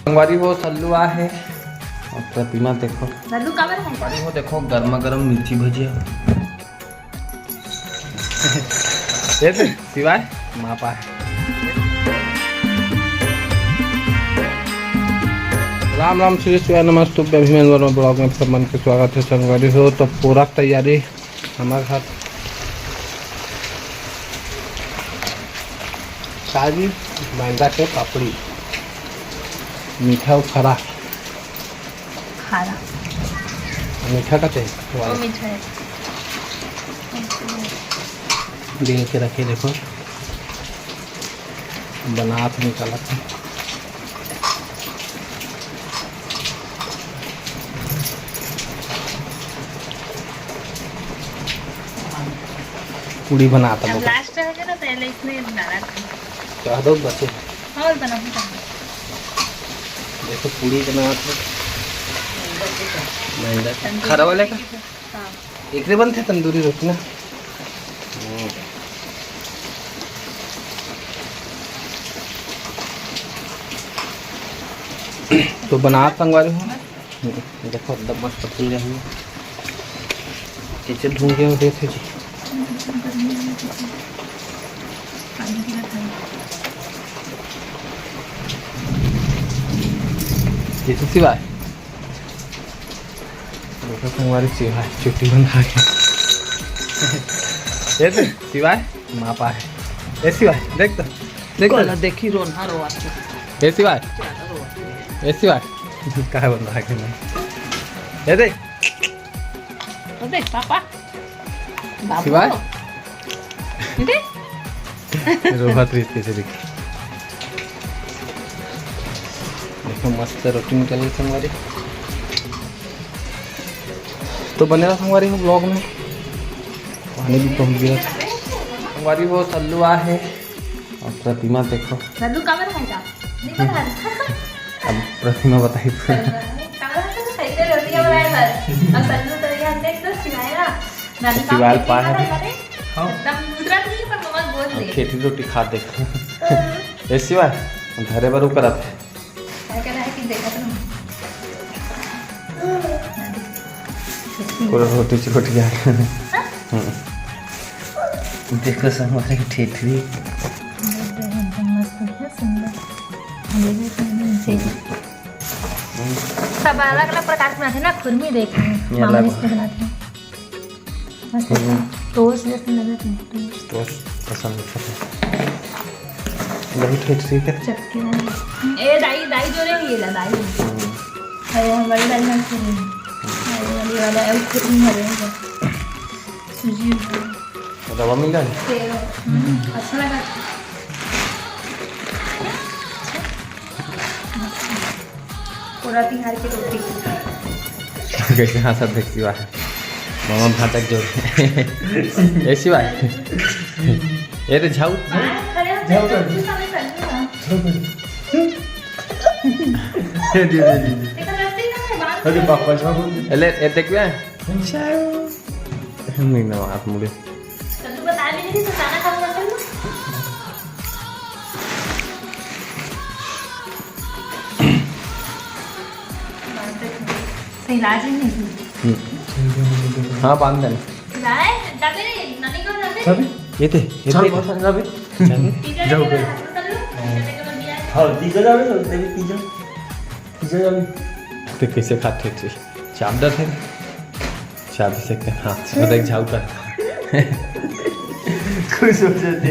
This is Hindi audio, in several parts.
संगवारी हो सल्लू है और प्रतिमा देखो सल्लू का है संगवारी हो देखो गर्मा गर्म मिर्ची भजिया ये तो सिवाय मापा है। राम राम श्री शिवाय नमस्तुभ्यं अभिनंदन ब्लॉग में सब मन के स्वागत है। संगवारी हो तो पूरा तैयारी हमारे साथ काजी मैदा के पापड़ी मीठा और खरा खारा मीठा का वो मीठा है दे के रखे देखो बना तो निकाला था। पूड़ी बनाता अब लास्ट रहेगा ना पहले इसमें डाला था क्या दो बचे और बनाऊंगा देखो पूड़ी बना मैदा खरा वाले का हाँ एक बनते तंदूरी रोटी ना तो बना संगवारी हो देखो एकदम मस्त पतली रही है किचन ढूंढ के देखे जी ये तो सिवाय देखो संगवारी सिवाय चुट्टी बना के ये तो सिवाय मापा है ये सिवाय देख तो देखो देखी रोन हाँ रो ये सिवाय ये सिवाय कहाँ बंदा के मैं ये देख तो देख पापा सिवाय देख रोहत रिश्ते से देखी देखो मस्त रोटी निकली संगवारी तो बनेगा संगवारी हो ब्लॉग में पानी भी पहुंच गया संगवारी वो सल्लू है और प्रतिमा देखो सल्लू का है क्या नहीं बता अब प्रतिमा बताई सिवाल पा है खेती रोटी खा देखो ये सिवाय घरे बार करत है पूरा रोटी चिकोटी आ देखो हमारे ठेठरी सब अलग अलग प्रकार के बनाते हैं ना खुरमी देखे हैं मामा इसको बनाते हैं टोस्ट जैसे लगे तो पसंद है दही ठेठरी के चटके ए दाई दाई जो रे ये ला दाई है हमारी दाई में से ये वाला है खुरमी है सूजी रवा मिल गया अच्छा लगा पूरा तिहार की रोटी कैसे हाँ सब देखती बात मामा भाटक जो ऐसी बात ये तो झाऊ अरे पापा झाऊ ले ये देख बे नहीं ना हाथ मुड़े तू बता भी नहीं तो खाना खाऊंगा चल सही इलाज ही नहीं हाँ बांध देना लाए जाते नहीं नानी को जाते जाबे ये थे चल बस जाबे जाओ बे हां पिज्जा जाबे तो तेरी पिज्जा जाबे तो कैसे खाते थे चावड़ा थे चाबी से हाँ वो देख झाऊ का खुश हो जाते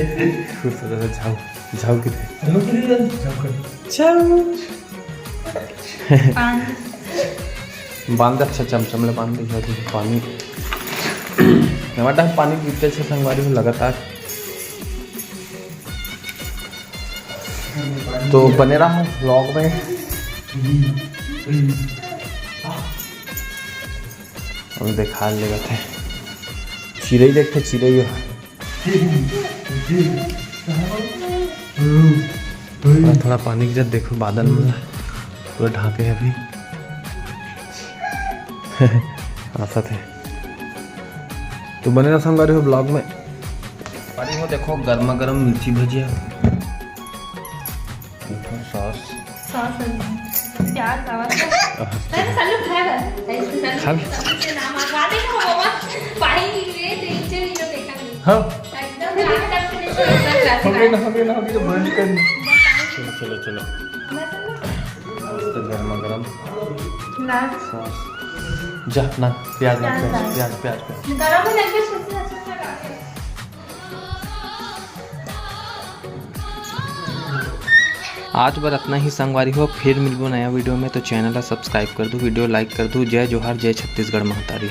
खुश हो जाते झाऊ झाऊ की थे हम लोग किधर जाओ कर झाऊ पान बांध अच्छा चमचम ले बांध दी है पानी हमारा पानी पीते से संगवारी में लगातार तो बने रहा व्लॉग में हम देखा लेगा थे चिड़ई देखते चिड़ई थोड़ा पानी की जब देखो बादल में पूरा ढाके है अभी आशा थे तो बने रहा संगवारी हो ब्लॉग में पानी हो देखो गर्मा गर्म मिर्ची भजिया सॉस सॉस प्याज का अरे सल्लू खाएगा ऐसे सल्लू से नाम आगा दे ना बाबा पानी ले नीचे नहीं तो देखा नहीं हाँ एकदम लास्ट तक फिनिश हो गया ना अभी तो बंद कर चलो मस्त गर्मा गर्म लास्ट सॉस जा ना प्याज प्याज गरम में लगे सबसे अच्छा लगा आज बार इतना ही संगवारी हो, फिर मिलबो नया वीडियो में। तो चैनल ला सब्सक्राइब कर दो, वीडियो लाइक कर दो। जय जोहार, जय छत्तीसगढ़ महतारी।